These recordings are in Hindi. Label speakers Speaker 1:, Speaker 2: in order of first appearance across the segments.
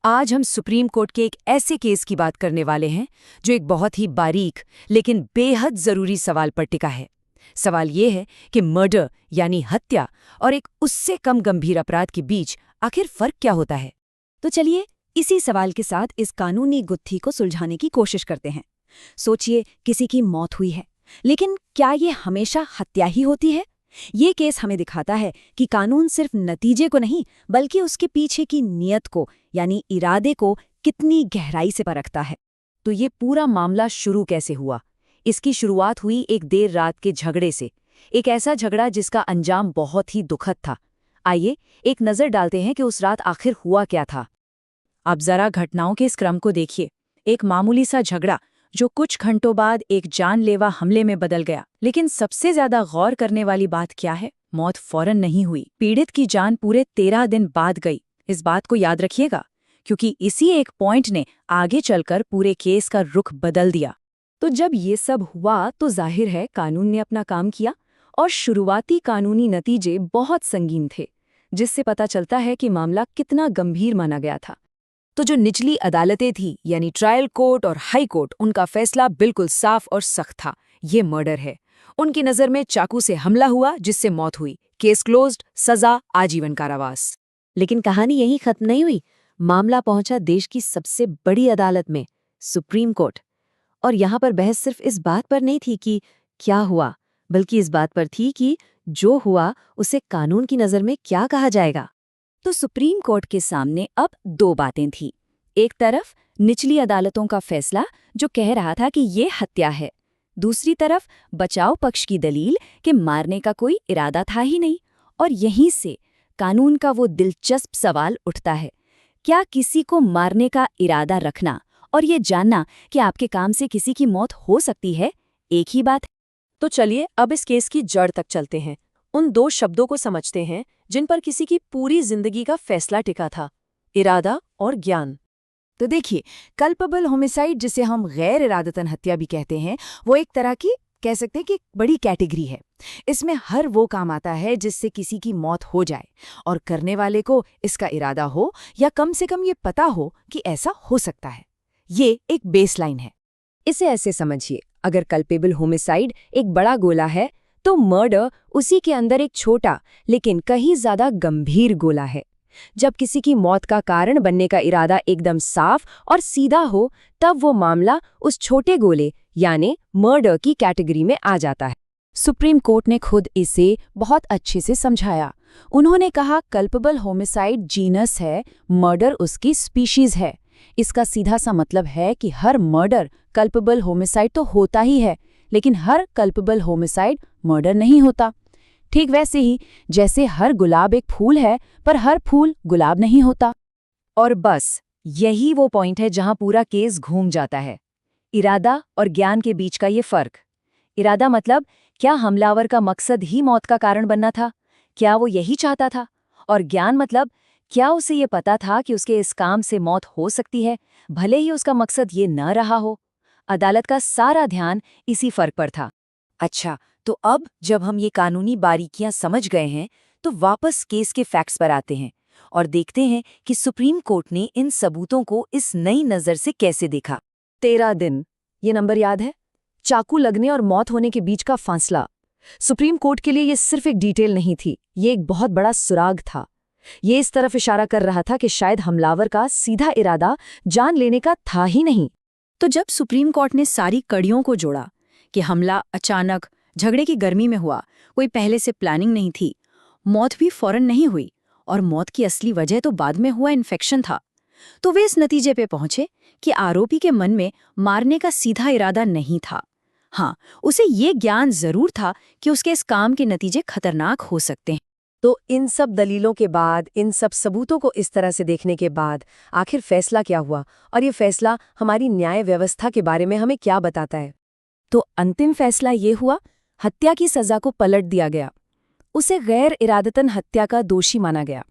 Speaker 1: आज हम सुप्रीम कोर्ट के एक ऐसे केस की बात करने वाले हैं जो एक बहुत ही बारीक लेकिन बेहद जरूरी सवाल पर टिका है। सवाल ये है कि मर्डर यानी हत्या और एक उससे कम गंभीर अपराध के बीच आखिर फर्क क्या होता है।
Speaker 2: तो चलिए इसी सवाल के साथ इस कानूनी गुत्थी को सुलझाने की कोशिश करते हैं। सोचिए, किसी की मौत हुई है, लेकिन क्या ये हमेशा हत्या ही होती है? ये केस हमें दिखाता है कि कानून सिर्फ नतीजे को नहीं बल्कि उसके पीछे की नीयत को यानी इरादे को कितनी गहराई से परखता है।
Speaker 1: तो ये पूरा मामला शुरू कैसे हुआ? इसकी शुरुआत हुई एक देर रात के झगड़े से, एक ऐसा झगड़ा जिसका अंजाम बहुत ही दुखद था। आइए एक नज़र डालते हैं कि उस रात आखिर हुआ क्या था। आप जरा घटनाओं के इस क्रम को देखिए। एक मामूली सा झगड़ा जो कुछ घंटों बाद एक जानलेवा हमले में बदल गया। लेकिन सबसे ज्यादा गौर करने वाली बात क्या है? मौत फौरन नहीं हुई। पीड़ित की जान पूरे 13 दिन बाद गई। इस बात को याद रखिएगा, क्योंकि इसी एक पॉइंट ने आगे चलकर पूरे केस का रुख बदल दिया।
Speaker 2: तो जब ये सब हुआ तो जाहिर है कानून ने अपना काम किया, और शुरुआती कानूनी नतीजे बहुत संगीन थे, जिससे पता चलता है कि मामला कितना गंभीर माना गया था।
Speaker 1: तो जो निचली अदालतें थी यानी ट्रायल कोर्ट और हाई कोर्ट, उनका फैसला बिल्कुल साफ और सख्त था। ये मर्डर है। उनकी नज़र में चाकू से हमला हुआ जिससे मौत हुई। केस क्लोज्ड, सजा आजीवन कारावास।
Speaker 2: लेकिन कहानी यहीं खत्म नहीं हुई। मामला पहुंचा देश की सबसे बड़ी अदालत में, सुप्रीम कोर्ट। और यहाँ पर बहस सिर्फ इस बात पर नहीं थी कि क्या हुआ, बल्कि इस बात पर थी कि जो हुआ उसे कानून की नज़र में क्या कहा जाएगा। तो सुप्रीम कोर्ट के सामने अब दो बातें थीं। एक तरफ निचली अदालतों का फैसला जो कह रहा था कि ये हत्या है, दूसरी तरफ बचाव पक्ष की दलील कि मारने का कोई इरादा था ही नहीं। और यहीं से कानून का वो दिलचस्प सवाल उठता है, क्या किसी को मारने का इरादा रखना और ये जानना कि आपके काम से किसी की मौत हो सकती है एक ही बात है?
Speaker 3: तो चलिए अब इस केस की जड़ तक चलते हैं। उन दो शब्दों को समझते हैं जिन पर किसी की पूरी जिंदगी का फैसला टिका था, इरादा और ज्ञान।
Speaker 1: तो देखिए, कल्पेबल होमिसाइड, जिसे हम गैर इरादतन हत्या भी कहते हैं, वो एक तरह की कह सकते हैं कि बड़ी कैटेगरी है। इसमें हर वो काम आता है जिससे किसी की मौत हो जाए और करने वाले को इसका इरादा हो या कम से कम ये पता हो कि ऐसा हो सकता है। ये एक बेसलाइन है।
Speaker 2: इसे ऐसे समझिए, अगर कल्पेबल होमिसाइड एक बड़ा गोला है तो मर्डर उसी के अंदर एक छोटा लेकिन कहीं ज्यादा गंभीर गोला है। जब किसी की मौत का कारण बनने का इरादा एकदम साफ और सीधा हो, तब वो मामला उस छोटे गोले यानी मर्डर की कैटेगरी में आ जाता है। सुप्रीम कोर्ट ने खुद इसे बहुत अच्छे से समझाया। उन्होंने कहा कल्पेबल होमिसाइड जीनस है, मर्डर उसकी स्पीशीज है। इसका सीधा सा मतलब है कि हर मर्डर कल्पेबल होमिसाइड तो होता ही है, लेकिन हर कल्पेबल होमिसाइड मर्डर नहीं होता। ठीक वैसे ही जैसे हर गुलाब एक फूल है पर हर फूल गुलाब नहीं होता।
Speaker 1: और बस यही वो पॉइंट है जहां पूरा केस घूम जाता है। इरादा और ज्ञान के बीच का ये फर्क। इरादा मतलब क्या हमलावर का मकसद ही मौत का कारण बनना था? क्या वो यही चाहता था? और ज्ञान मतलब क्या उसे ये पता था कि उसके इस काम से मौत हो सकती है, भले ही उसका मकसद ये न रहा हो? अदालत का सारा ध्यान इसी फर्क पर था। अच्छा, तो अब जब हम ये कानूनी बारीकियां समझ गए हैं तो वापस केस के फैक्ट्स पर आते हैं और देखते हैं कि सुप्रीम कोर्ट ने इन सबूतों को इस नई नज़र से कैसे देखा।
Speaker 2: 13 दिन, ये नंबर याद है? चाकू लगने और मौत होने के बीच का फासला। सुप्रीम कोर्ट के लिए ये सिर्फ एक डिटेल नहीं थी, ये एक बहुत बड़ा सुराग था। ये इस तरफ इशारा कर रहा था कि शायद हमलावर का सीधा इरादा जान लेने का था ही नहीं।
Speaker 1: तो जब सुप्रीम कोर्ट ने सारी कड़ियों को जोड़ा कि हमला अचानक झगड़े की गर्मी में हुआ, कोई पहले से प्लानिंग नहीं थी, मौत भी फौरन नहीं हुई और मौत की असली वजह तो बाद में हुआ इन्फेक्शन था, तो वे इस नतीजे पे पहुंचे कि आरोपी के मन में मारने का सीधा इरादा नहीं था। हाँ, उसे ये ज्ञान जरूर था कि उसके इस काम के नतीजे खतरनाक हो सकते हैं।
Speaker 3: तो इन सब दलीलों के बाद, इन सब सबूतों को इस तरह से देखने के बाद आखिर फैसला क्या हुआ, और ये फैसला हमारी न्याय व्यवस्था के बारे में हमें क्या बताता है?
Speaker 2: तो अंतिम फैसला ये हुआ, हत्या की सजा को पलट दिया गया। उसे गैर इरादतन हत्या का दोषी माना गया,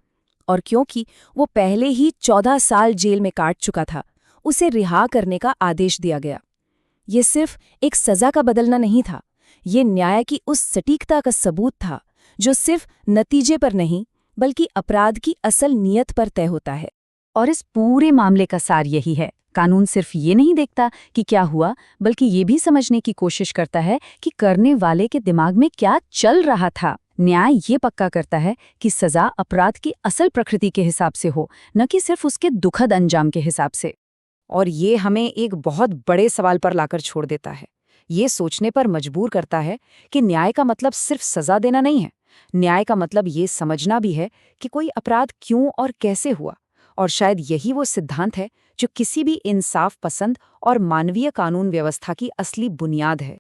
Speaker 2: और क्योंकि वो पहले ही 14 साल जेल में काट चुका था, उसे रिहा करने का आदेश दिया गया। ये सिर्फ एक सजा का बदलना नहीं था, ये न्याय की उस सटीकता का सबूत था जो सिर्फ नतीजे पर नहीं बल्कि अपराध की असल नीयत पर तय होता है।
Speaker 1: और इस पूरे मामले का सार यही है, कानून सिर्फ ये नहीं देखता कि क्या हुआ, बल्कि ये भी समझने की कोशिश करता है कि करने वाले के दिमाग में क्या चल रहा था। न्याय ये पक्का करता है कि सजा अपराध की असल प्रकृति के हिसाब से हो, न कि सिर्फ उसके दुखद अंजाम के हिसाब से।
Speaker 2: और ये हमें एक बहुत बड़े सवाल पर लाकर छोड़ देता है। ये सोचने पर मजबूर करता है कि न्याय का मतलब सिर्फ सजा देना नहीं है। न्याय का मतलब ये समझना भी है कि कोई अपराध क्यों और कैसे हुआ। और शायद यही वो सिद्धांत है जो किसी भी इंसाफ पसंद और मानवीय कानून व्यवस्था की असली बुनियाद है।